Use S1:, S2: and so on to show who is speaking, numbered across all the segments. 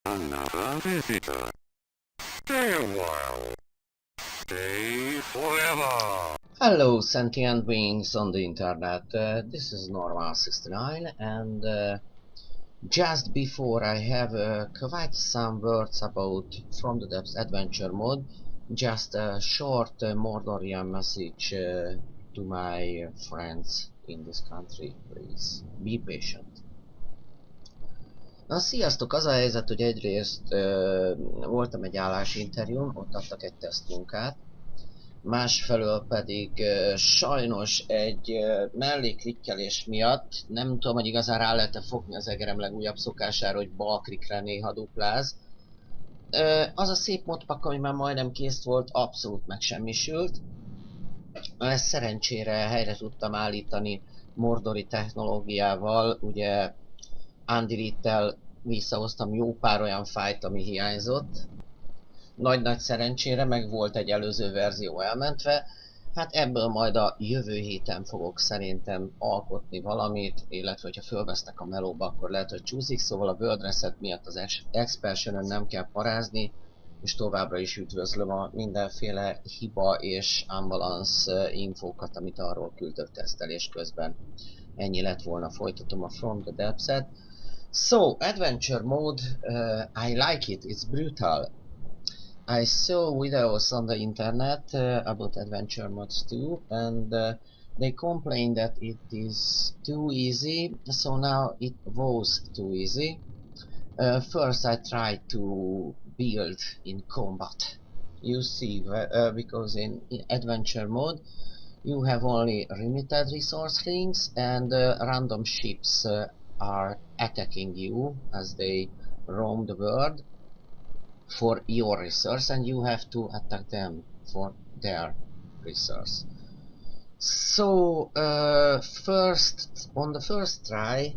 S1: Another visitor. Stay a while. Stay forever.
S2: Hello sentient beings on the internet, this is Normal69 and just before I have quite some words about From the Depths adventure mode, just a short mordorian message to my friends in this country, please be patient. Na, sziasztok! Az a helyzet, hogy egyrészt voltam egy állásinterjún, ott adtak egy tesztmunkát, másfelől pedig sajnos egy melléklikkelés miatt, nem tudom, hogy igazán rá lehet-e fogni az egerem legújabb szokására, hogy balklikre néha dupláz. Az a szép modpak, ami már majdnem kész volt, abszolút megsemmisült. Ezt szerencsére helyre tudtam állítani mordori technológiával, ugye undelete-tel visszahoztam jó pár olyan fájlt, ami hiányzott. Nagy-nagy szerencsére meg volt egy előző verzió elmentve, hát ebből majd a jövő héten fogok szerintem alkotni valamit, illetve hogyha fölvesztek a melóba, akkor lehet, hogy csúszik, szóval a World Reset miatt az Expertionen nem kell parázni, és továbbra is üdvözlöm a mindenféle hiba és unbalance infókat, amit arról küldök tesztelés közben. Ennyi lett volna, folytatom a From the Depths-et. So, adventure mode, I like it, it's brutal. I saw videos on the internet about adventure mods too, and they complain that it is too easy, so now it was too easy. First I tried to build in combat. You see, because in adventure mode you have only limited resource rings, and random ships are attacking you as they roam the world for your resource, and you have to attack them for their resource. So on the first try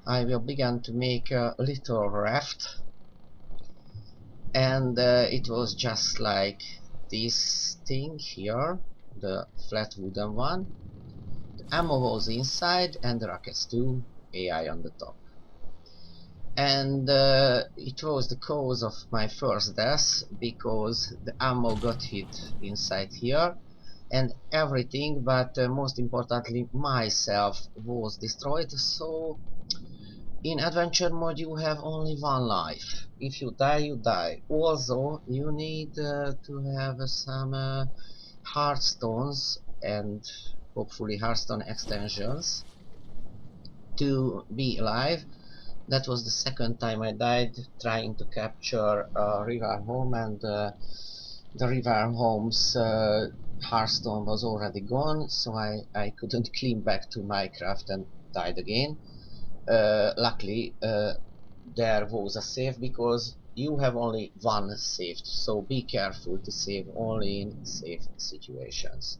S2: I will begin to make a little raft, and it was just like this thing here, the flat wooden one. The ammo was inside and the rockets too, AI on the top. And it was the cause of my first death, because the ammo got hit inside here and everything, but most importantly myself was destroyed. So in adventure mode you have only one life. If you die, you die. Also you need to have some heartstones and hopefully heartstone extensions to be alive. That was the second time I died trying to capture River Home, and the River Home's Hearthstone was already gone, so I couldn't clean back to Minecraft and died again. Luckily there was a save, because you have only one saved, so be careful to save only in safe situations.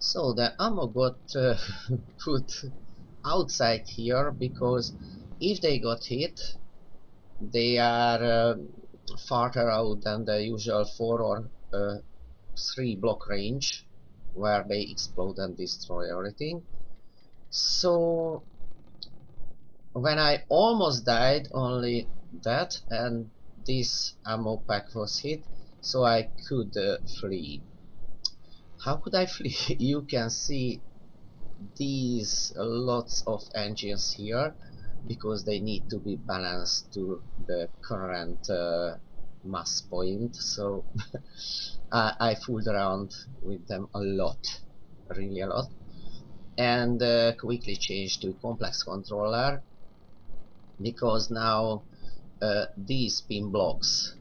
S2: So the ammo got put outside here, because if they got hit, they are farther out than the usual 4 or 3 block range, where they explode and destroy everything. So when I almost died, only that and this ammo pack was hit, so I could flee. How could I flee? You can see these lots of engines here, because they need to be balanced to the current mass point, so I fooled around with them a lot, really a lot, and quickly changed to complex controller, because now these pin blocks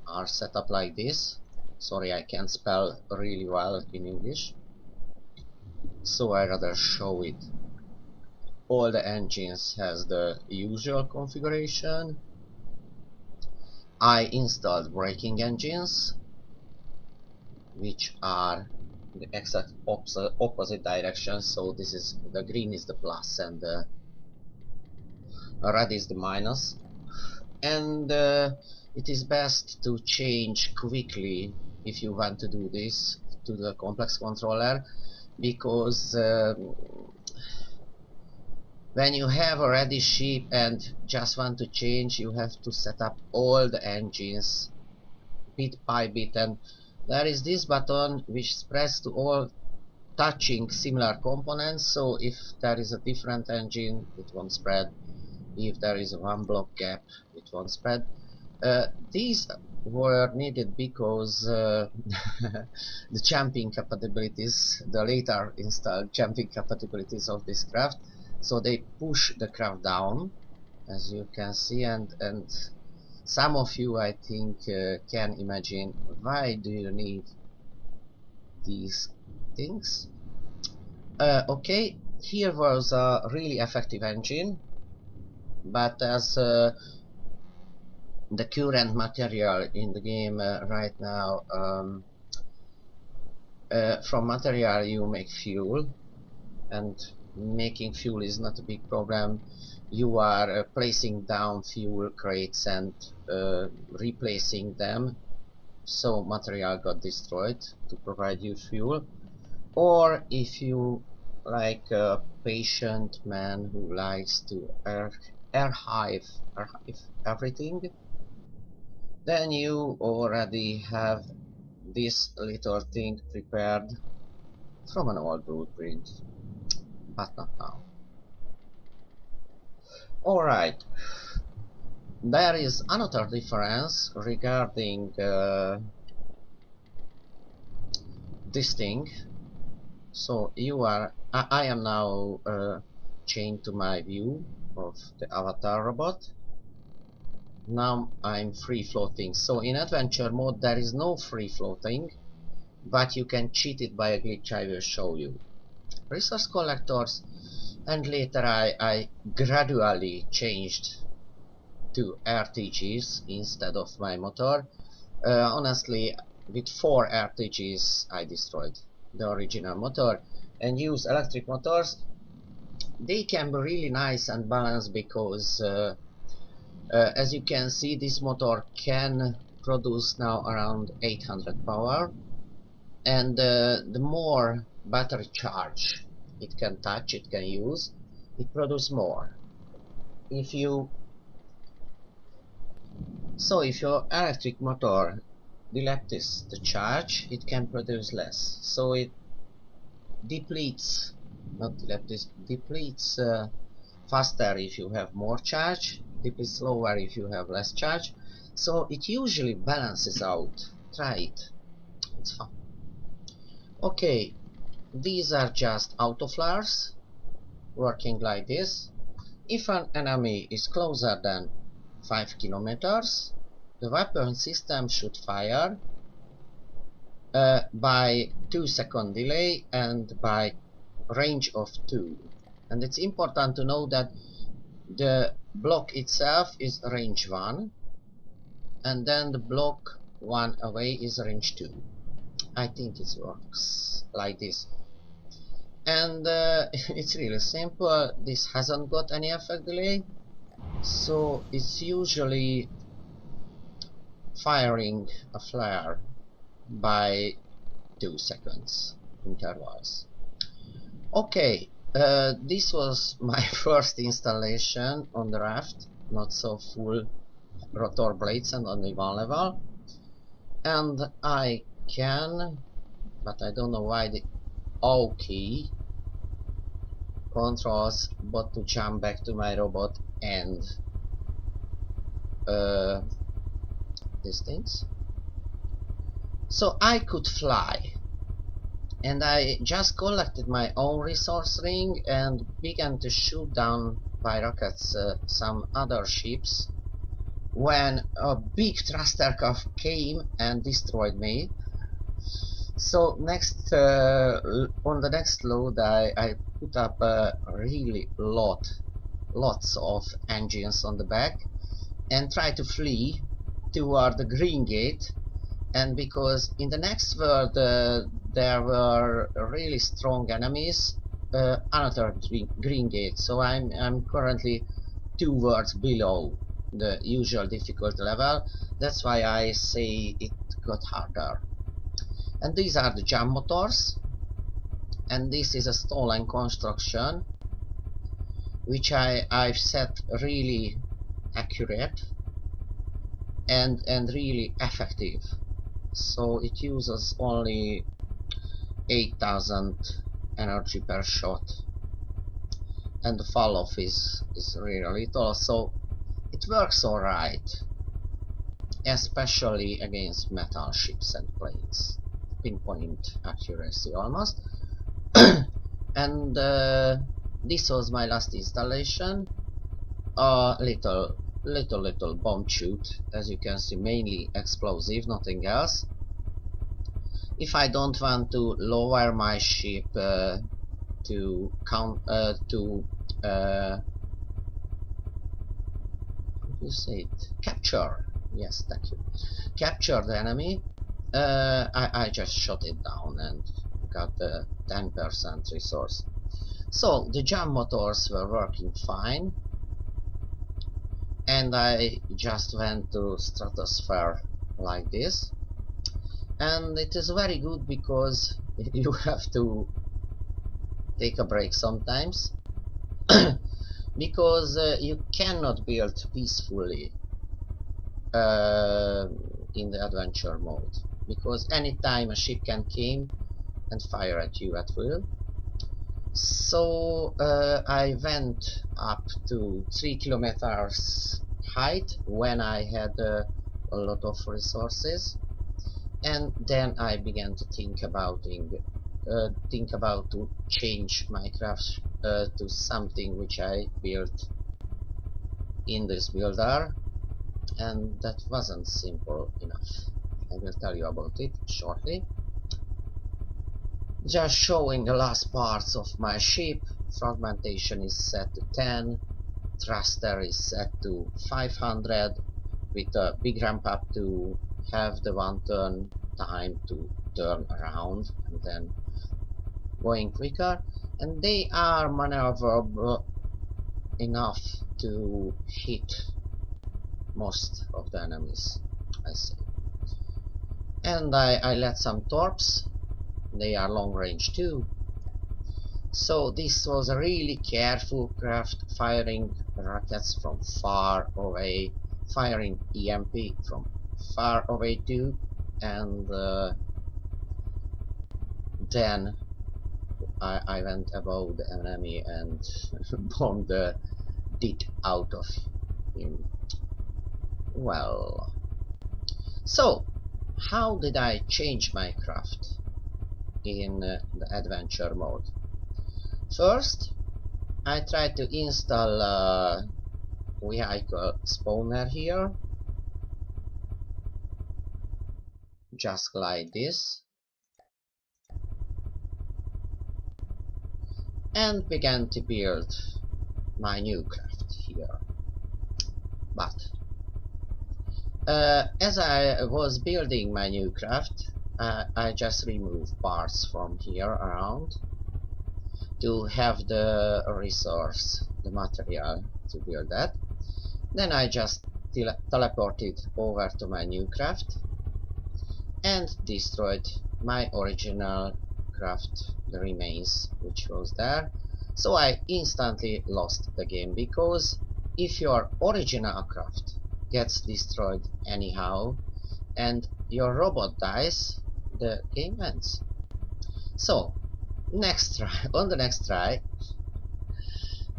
S2: are set up like this. Sorry, I can't spell really well in English, so I rather show it. All the engines has the usual configuration. I installed braking engines, which are the exact opposite direction. So this is, the green is the plus and the red is the minus. And it is best to change quickly if you want to do this to the complex controller, because When you have a ready ship and just want to change, you have to set up all the engines bit by bit, and there is this button which spreads to all touching similar components, so if there is a different engine it won't spread, if there is a one block gap it won't spread. These were needed because the jumping capabilities, the later installed jumping capabilities of this craft, so they push the craft down, as you can see, and some of you I think can imagine why do you need these things. Okay, here was a really effective engine, but as the current material in the game right now, from material you make fuel, and making fuel is not a big problem. You are placing down fuel crates and replacing them, so material got destroyed to provide you fuel. Or if you like a patient man who likes to archive everything, then you already have this little thing prepared from an old blueprint, but not now. Alright, there is another difference regarding this thing. So you are, I am now chained to my view of the avatar robot. Now I'm free floating. So in adventure mode there is no free floating, but you can cheat it by a glitch I will show you. Resource collectors, and later I gradually changed to RTGs instead of my motor. Honestly, with 4 RTGs I destroyed the original motor and use electric motors. They can be really nice and balanced because as you can see, this motor can produce now around 800 power, and the more battery charge it can touch, it can use, it produces more. If your electric motor depletes the charge, it can produce less, so it depletes, depletes faster if you have more charge, depletes slower if you have less charge, so it usually balances out. Try it, it's fun. Okay, these are just auto flares working like this. If an enemy is closer than 5 kilometers, the weapon system should fire by 2-second delay and by range of 2. And it's important to know that the block itself is range 1, and then the block 1 away is range 2. I think it works like this. And it's really simple. This hasn't got any effect delay, so it's usually firing a flare by 2 seconds intervals. Okay, this was my first installation on the raft, not so full rotor blades and only one level, and I can, but I don't know why the O key controls bot to jump back to my robot and these things. So I could fly, and I just collected my own resource ring and began to shoot down by rockets some other ships, when a big thruster cuff came and destroyed me. So next on the next load I put up really lots of engines on the back and try to flee toward the green gate. And because in the next world there were really strong enemies, another green gate, so I'm currently 2 worlds below the usual difficulty level. That's why I say it got harder. And these are the jump motors, and this is a stolen construction. which I've set really accurate and really effective. So it uses only 8000 energy per shot, and the fall off is really little, so it works alright, especially against metal ships and planes. Pinpoint accuracy almost. And this was my last installation. Little bomb shoot, as you can see, mainly explosive, nothing else. If I don't want to lower my ship to count you say it? Capture. Yes, thank you. Capture the enemy. I just shot it down and got the 10% resource. So the jump motors were working fine, and I just went to stratosphere like this. And it is very good because you have to take a break sometimes. Because you cannot build peacefully in the adventure mode, because anytime a ship can come and fire at you at will. So I went up to 3 kilometers height when I had a lot of resources, and then I began to think about to change Minecraft to something which I built in this builder, and that wasn't simple enough. I will tell you about it shortly. Just showing the last parts of my ship. Fragmentation is set to 10, thruster is set to 500, with a big ramp up to have the one turn time to turn around and then going quicker, and they are maneuverable enough to hit most of the enemies, I say. And I let some torps. They are long range too. So this was a really careful craft, firing rockets from far away, firing EMP from far away too, and then I went above the enemy and bombed the dit out of him. Well, so how did I change my craft in the adventure mode? First, I tried to install a vehicle spawner here, just like this, and began to build my new craft here. But as I was building my new craft, I just removed parts from here around to have the resource, the material to build that. Then I just teleported over to my new craft and destroyed my original craft, the remains which was there. So I instantly lost the game, because if your original craft gets destroyed anyhow and your robot dies, the game ends. So next try, on the next try,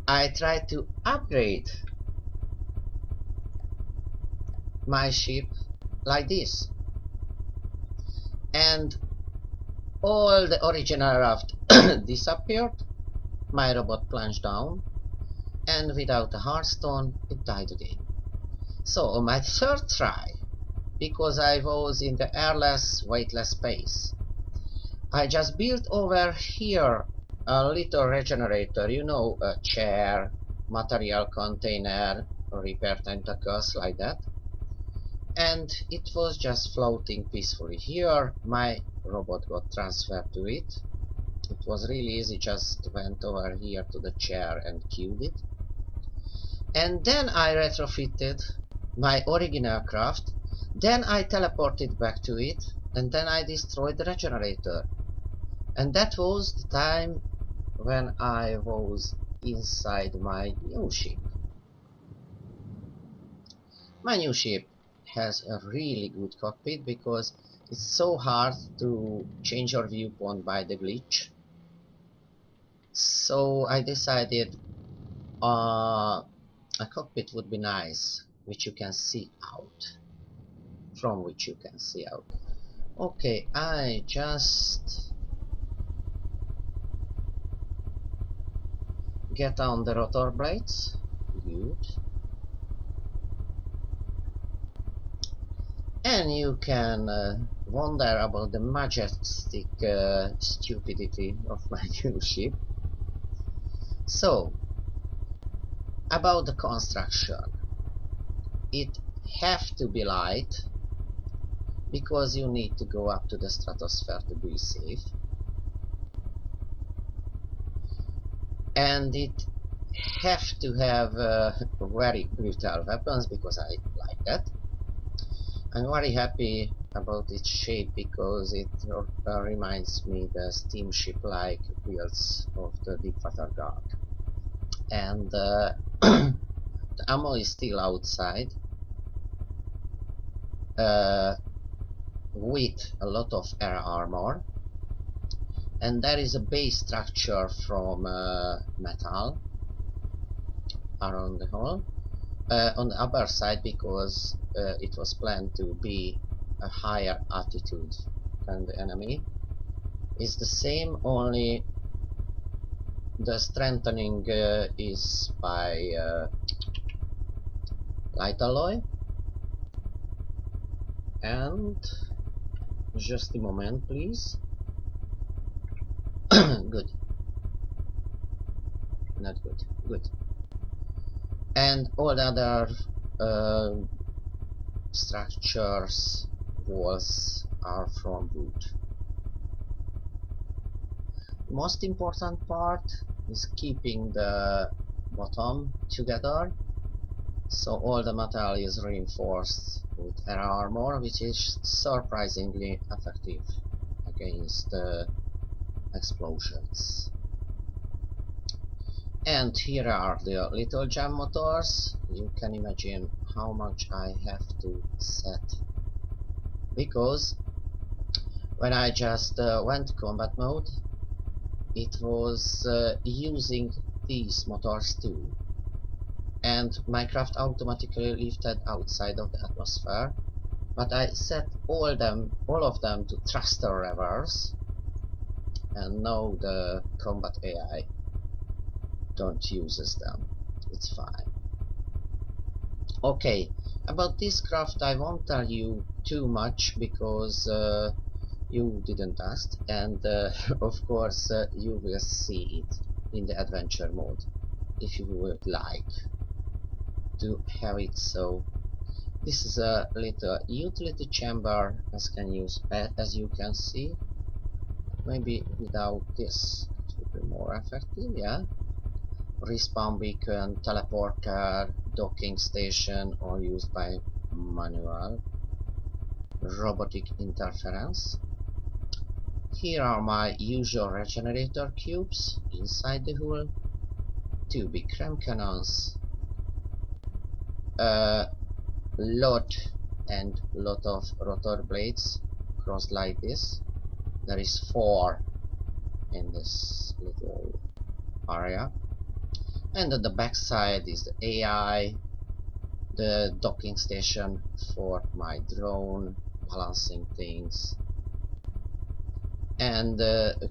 S2: I tried to upgrade my ship like this, and all the original raft disappeared. My robot plunged down, and without a hearthstone it died again. So on my third try, because I was in the airless, weightless space, I just built over here a little regenerator, you know, a chair, material container, repair tentacles, like that. And it was just floating peacefully here. My robot got transferred to it. It was really easy, just went over here to the chair and killed it. And then I retrofitted my original craft, then I teleported back to it, and then I destroyed the regenerator. And that was the time when I was inside my new ship. My new ship has a really good cockpit because it's so hard to change your viewpoint by the glitch. So I decided a cockpit would be nice, which you can see out. From which you can see out. Okay, I just get on the rotor blades. Good. And you can wonder about the majestic stupidity of my new ship. So, about the construction. It have to be light, because you need to go up to the stratosphere to be safe. And it have to have very brutal weapons, because I like that. I'm very happy about its shape because it reminds me the steamship-like builds of the Deepwater Guard. And the ammo is still outside, with a lot of air armor, and there is a base structure from metal around the hull. On the upper side, because it was planned to be a higher altitude than the enemy, is the same, only the strengthening is by light alloy. And just a moment, please. Good. Not good. Good. And all the other structures, walls, are from wood. Most important part is keeping the bottom together, so all the metal is reinforced with air armor, which is surprisingly effective against explosions. And here are the little gem motors. You can imagine how much I have to set, because when I just went to combat mode, it was using these motors too, and Minecraft automatically lifted outside of the atmosphere, but I set all of them to thruster reverse, and now the combat AI don't uses them. It's fine. Okay, about this craft I won't tell you too much, because you didn't ask, and of course you will see it in the adventure mode if you would like to have it. So this is a little utility chamber, as you can see. Maybe without this it would be more effective. Yeah, respawn beacon, teleporter, docking station, all used by manual. Robotic interference. Here are my usual regenerator cubes inside the hull, 2 big cram cannons, lot of rotor blades crossed like this. There is 4 in this little area, and at the back side is the AI, the docking station for my drone, balancing things, and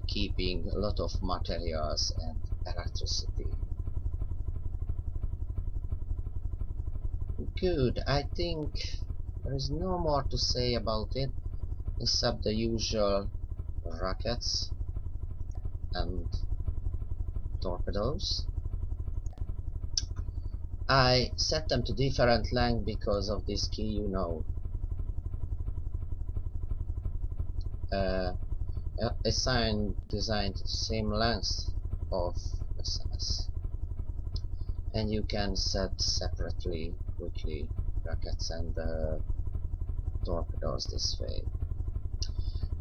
S2: keeping a lot of materials and electricity. Good, I think there is no more to say about it, except the usual rockets and torpedoes. I set them to different length because of this key, you know. Designed to the same length of the size, and you can set separately quickly rockets and torpedoes this way.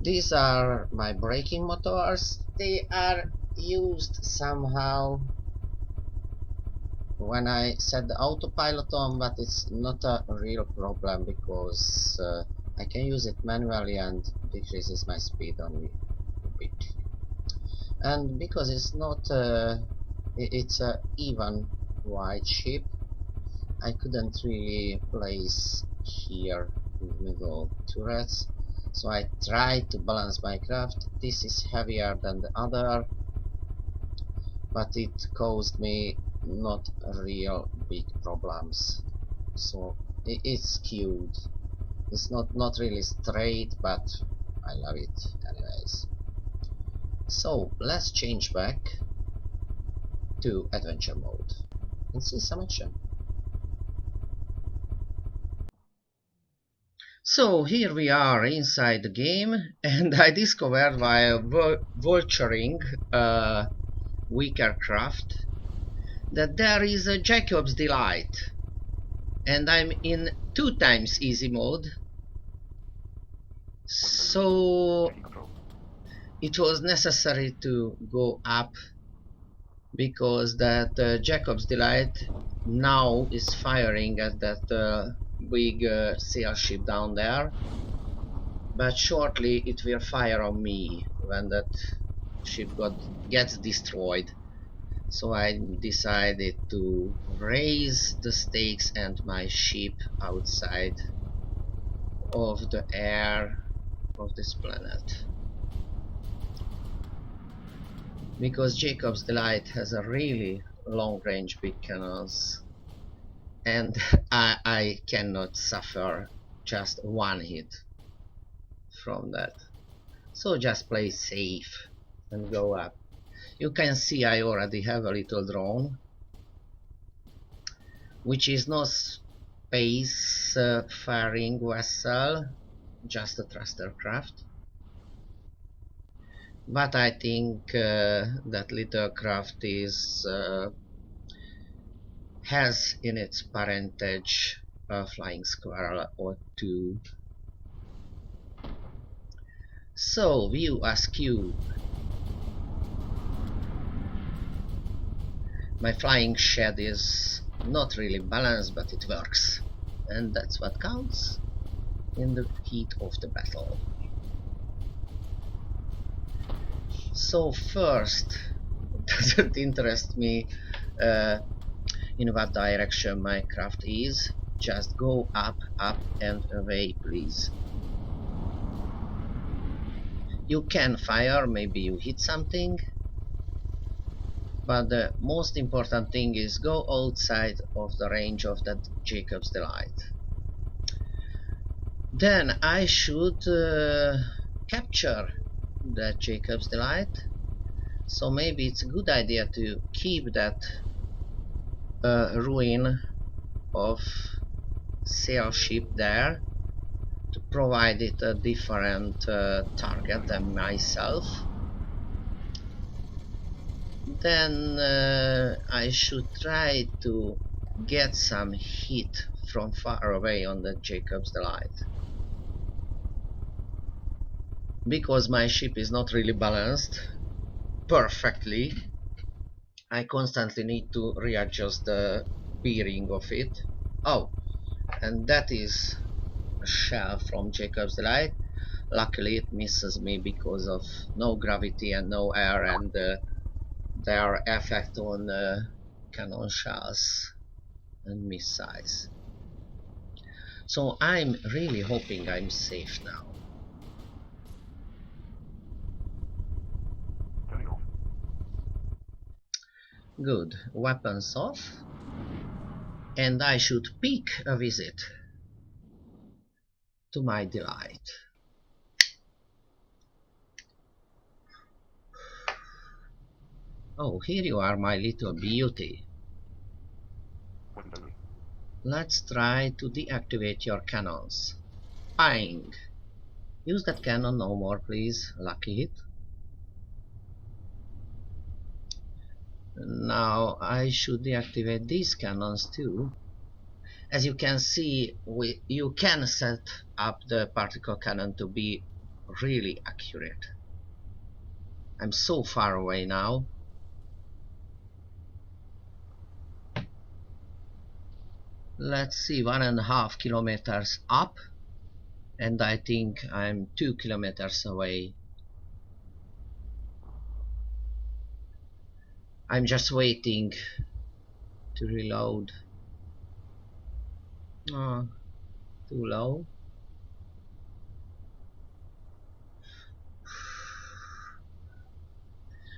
S2: These are my braking motors. They are used somehow when I set the autopilot on, but it's not a real problem because I can use it manually and decreases my speed only a bit. And because it's not it's a even wide ship, I couldn't really place here in the middle turrets, so I tried to balance my craft. This is heavier than the other, but it caused me not real big problems. So it's skewed. It's not really straight, but I love it anyways. So let's change back to adventure mode and see some action. So here we are inside the game, and I discovered while vulturing weaker craft that there is a Jacob's Delight, and I'm in 2 times easy mode, so it was necessary to go up because that Jacob's Delight now is firing at that big sail ship down there, but shortly it will fire on me when that ship gets destroyed. So I decided to raise the stakes and my ship outside of the air of this planet, because Jacob's Delight has a really long range big cannons, and I cannot suffer just one hit from that. So just play safe and go up. You can see I already have a little drone, which is not space faring vessel, just a thruster craft. But I think that little craft is has in its parentage a flying squirrel or 2. So view askew. My flying shed is not really balanced, but it works, and that's what counts in the heat of the battle. So first, it doesn't interest me in what direction my craft is, just go up, up and away please. You can fire, maybe you hit something, but the most important thing is go outside of the range of that Jacob's Delight. Then I should capture that Jacob's Delight, so maybe it's a good idea to keep that ruin of sail ship there to provide it a different target than myself. Then I should try to get some hit from far away on the Jacob's Delight, because my ship is not really balanced perfectly. I constantly need to readjust the bearing of it. Oh, and that is a shell from Jacob's Delight. Luckily it misses me because of no gravity and no air, and their effect on cannon shells and missiles. So I'm really hoping I'm safe now. Good, weapons off, and I should pick a visit to my delight. Oh, here you are, my little beauty. Let's try to deactivate your cannons. Bang! Use that cannon no more, please. Lucky hit. Now I should deactivate these cannons too. As you can see, you can set up the particle cannon to be really accurate. I'm so far away now. Let's see, 1.5 kilometers up, and I think I'm 2 kilometers away. I'm just waiting to reload. Oh, too low.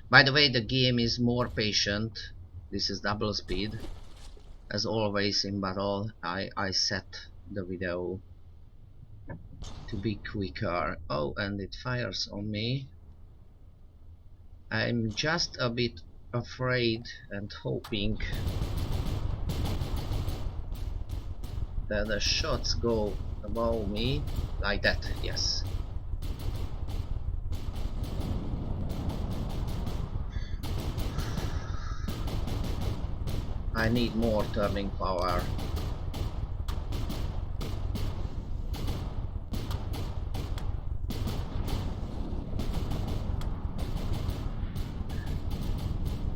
S2: By the way, the game is more patient. This is double speed. As always in battle, I set the video to be quicker. Oh, and it fires on me. I'm just a bit afraid and hoping that the shots go above me like that. Yes. I need more turning power.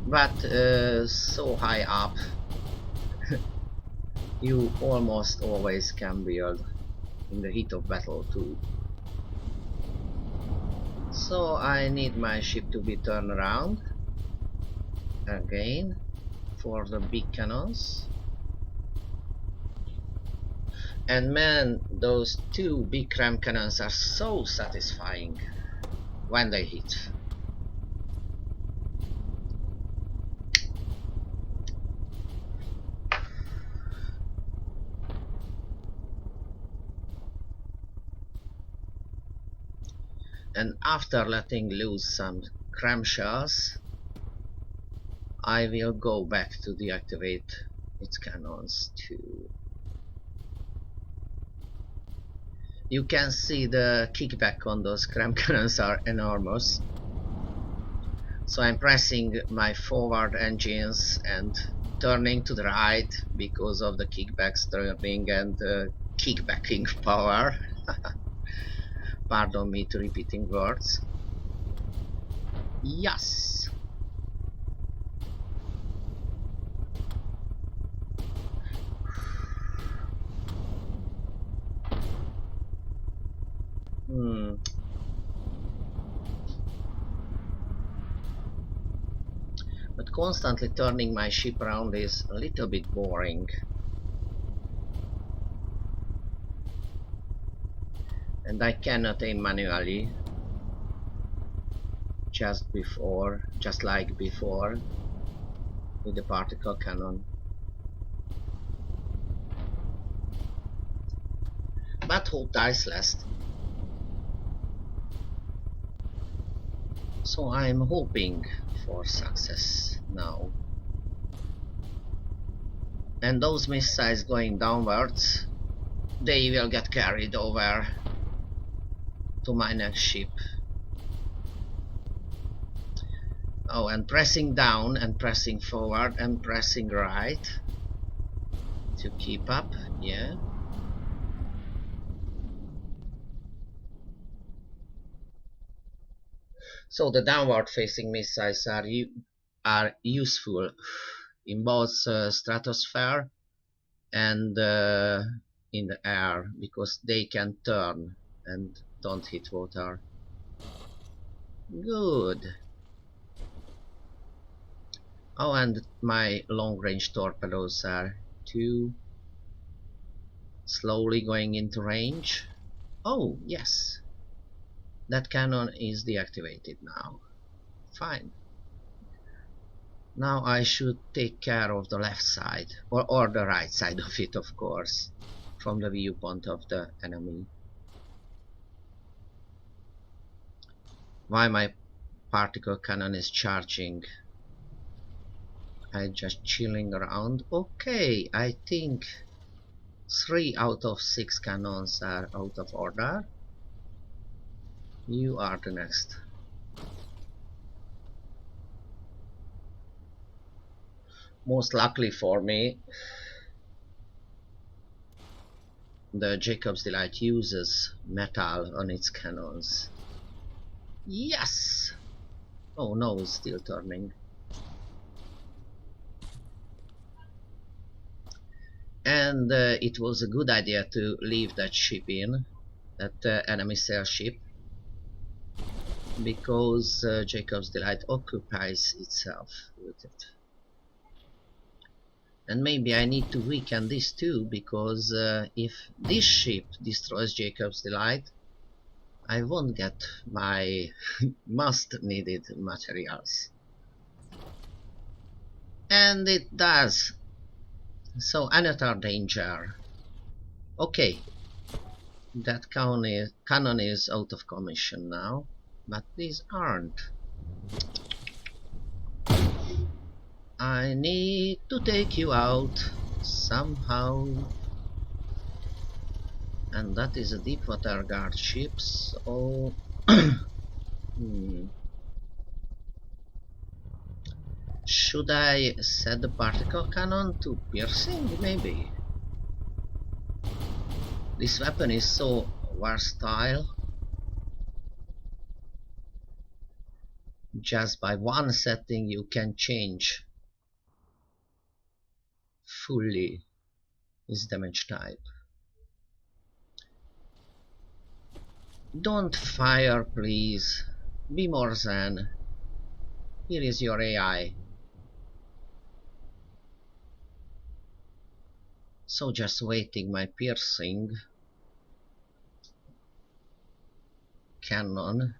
S2: But so high up, you almost always can build in the heat of battle too. So I need my ship to be turned around again for the big cannons. And man, those two big ram cannons are so satisfying when they hit. And after letting loose some cramshells, I will go back to deactivate its cannons too. You can see the kickback on those cram cannons are enormous. So I'm pressing my forward engines and turning to the right because of the kickbacks turning and kickbacking power. Pardon me to repeating words. Yes. But constantly turning my ship around is a little bit boring. And I cannot aim manually. Just like before with the particle cannon. But hope dies last. So I'm hoping for success now. And those missiles going downwards, they will get carried over to my next ship. Oh, and pressing down and pressing forward and pressing right to keep up, yeah. So the downward facing missiles are useful in both stratosphere and in the air because they can turn and don't hit water. Good. Oh, and my long-range torpedoes are too slowly going into range. Oh, yes. That cannon is deactivated now. Fine. Now I should take care of the left side, or the right side of it, of course, from the viewpoint of the enemy. While my particle cannon is charging, I'm just chilling around. Okay, I think 3 out of 6 cannons are out of order. You are the next. Most luckily for me, the Jacob's Delight uses metal on its cannons. Yes! Oh no, it's still turning. And it was a good idea to leave that ship in, that enemy sail ship, because Jacob's Delight occupies itself with it. And maybe I need to weaken this too, because if this ship destroys Jacob's Delight, I won't get my must needed materials. And it does. So another danger. Okay. That cannon is out of commission now. But these aren't. I need to take you out somehow. And that is a deep water guard ship, so should I set the particle cannon to piercing? Maybe. This weapon is so versatile. Just by one setting you can change fully its damage type. Don't fire, please. Be more zen. Here is your AI. So just waiting my piercing cannon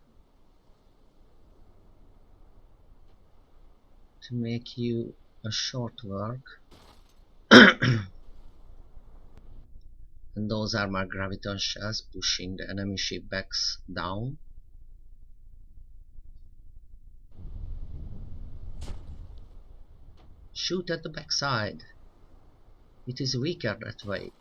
S2: to make you a short work. And those are my graviton shells pushing the enemy ship backs down. Shoot at the backside. It is weaker that way.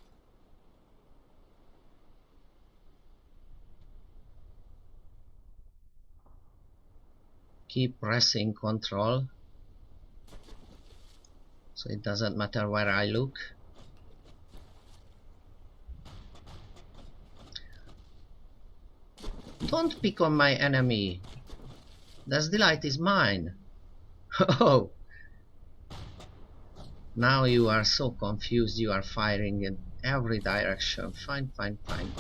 S2: Keep pressing control, so it doesn't matter where I look. Don't pick on my enemy. This delight is mine. Oh! Now you are so confused, you are firing in every direction. Fine, fine, fine.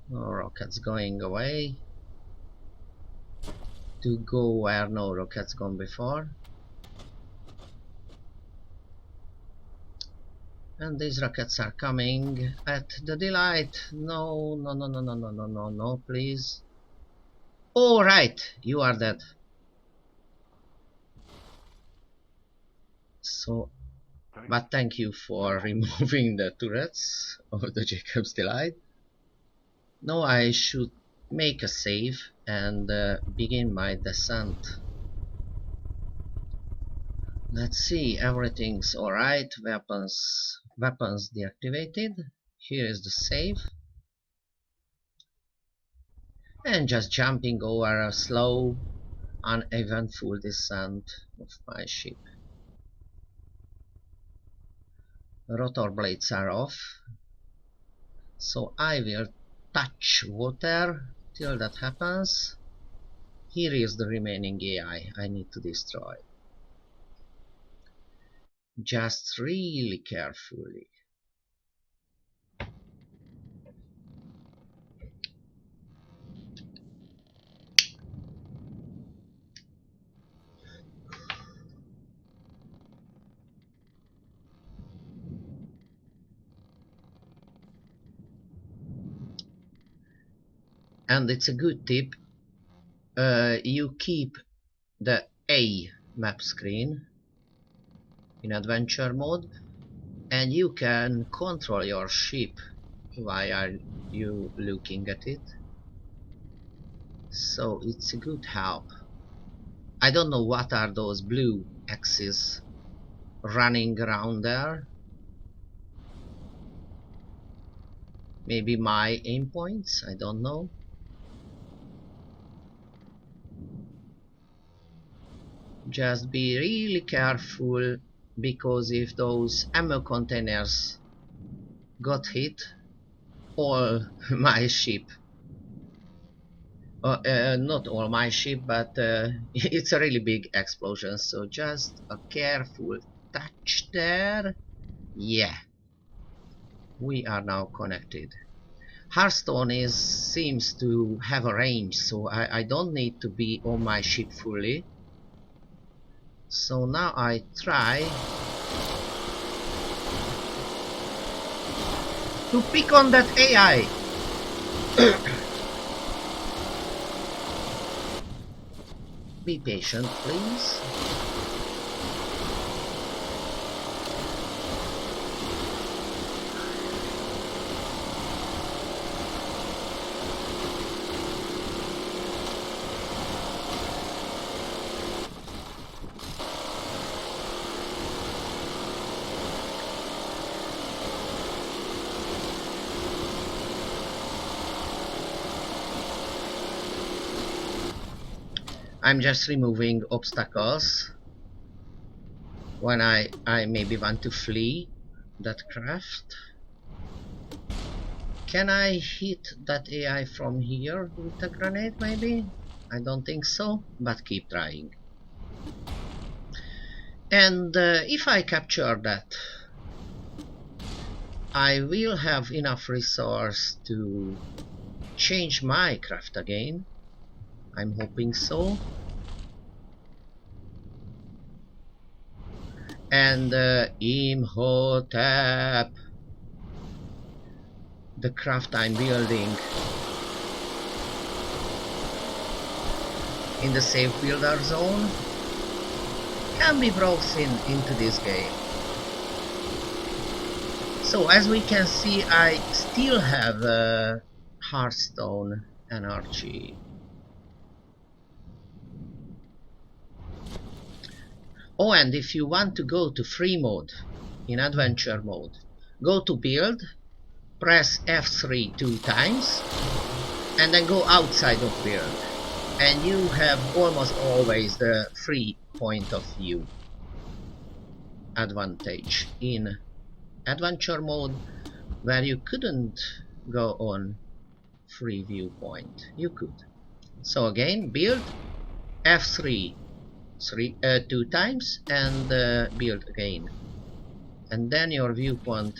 S2: No rockets going away. To go where no rockets gone before. And these rockets are coming at the delight. No, no, no, no, no, no, no, no, no, please. Oh, right, you are dead. So, but thank you for removing the turrets of the Jacob's Delight. Now I should make a save and begin my descent. Let's see, everything's alright. Weapons deactivated. Here is the save. And just jumping over a slow, uneventful descent of my ship. Rotor blades are off, so I will touch water till that happens. Here is the remaining AI I need to destroy. Just really carefully. And it's a good tip, you keep the A map screen in adventure mode, and you can control your ship while you looking at it, so it's a good help. I don't know what are those blue X's running around there. Maybe my aim points, I don't know. Just be really careful, because if those ammo containers got hit, all my ship Not all my ship, but it's a really big explosion, so just a careful touch there. Yeah, we are now connected. Hearthstone seems to have a range, so I don't need to be on my ship fully. So now I try to pick on that AI. Be patient, please. I'm just removing obstacles when I maybe want to flee that craft. Can I hit that AI from here with a grenade maybe? I don't think so, but keep trying. And if I capture that, I will have enough resource to change my craft again. I'm hoping so. And Imhotep, the craft I'm building in the safe builder zone, can be brought into this game. So as we can see, I still have Hearthstone energy. Oh, and if you want to go to free mode, in adventure mode, go to build, press F3 2 times, and then go outside of build. And you have almost always the free point of view advantage in adventure mode, where you couldn't go on free viewpoint. You could. So again, build F3 2 times and build again, and then your viewpoint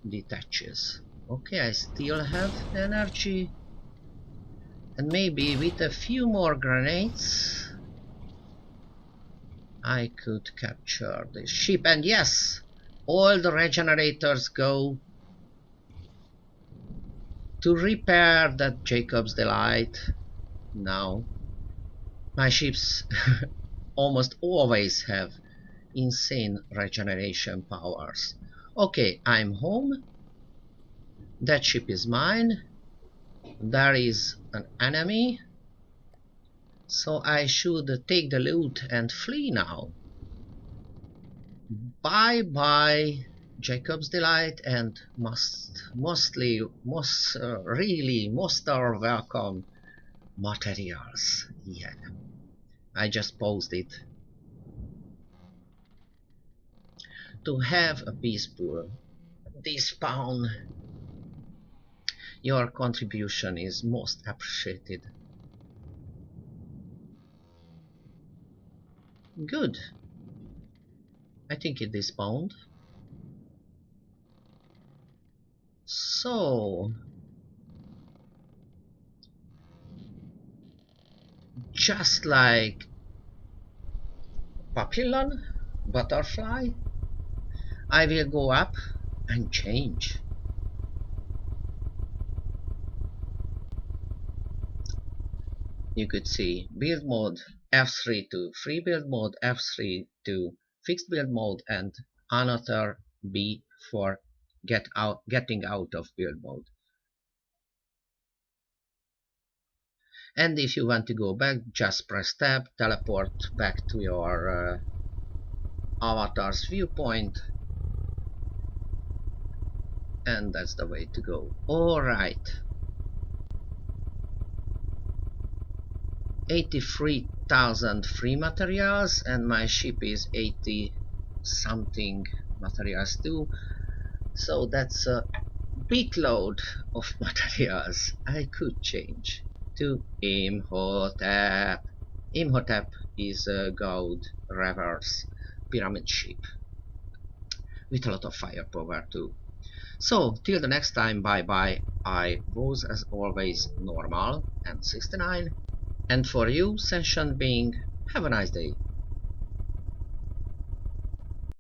S2: detaches. Okay, I still have energy, and maybe with a few more grenades I could capture this ship. And yes, all the regenerators go to repair that Jacob's Delight. Now my ships almost always have insane regeneration powers. Okay, I'm home. That ship is mine. There is an enemy. So I should take the loot and flee now. Bye bye Jacob's Delight, and really most are welcome materials. Yeah, I just paused it. To have a peaceful despawn, your contribution is most appreciated. Good. I think it despawned. So just like papillon, butterfly, I will go up and change. You could see build mode F3 to free build mode, F3 to fixed build mode, and another B for getting out of build mode. And if you want to go back, just press tab, teleport back to your avatar's viewpoint, and that's the way to go. Alright. 83,000 free materials, and my ship is 80 something materials too. So that's a big load of materials I could change to Imhotep. Imhotep is a god reverse pyramid ship with a lot of firepower too. So till the next time, bye bye. I was as always normal and 69, and for you sentient being, have a nice day.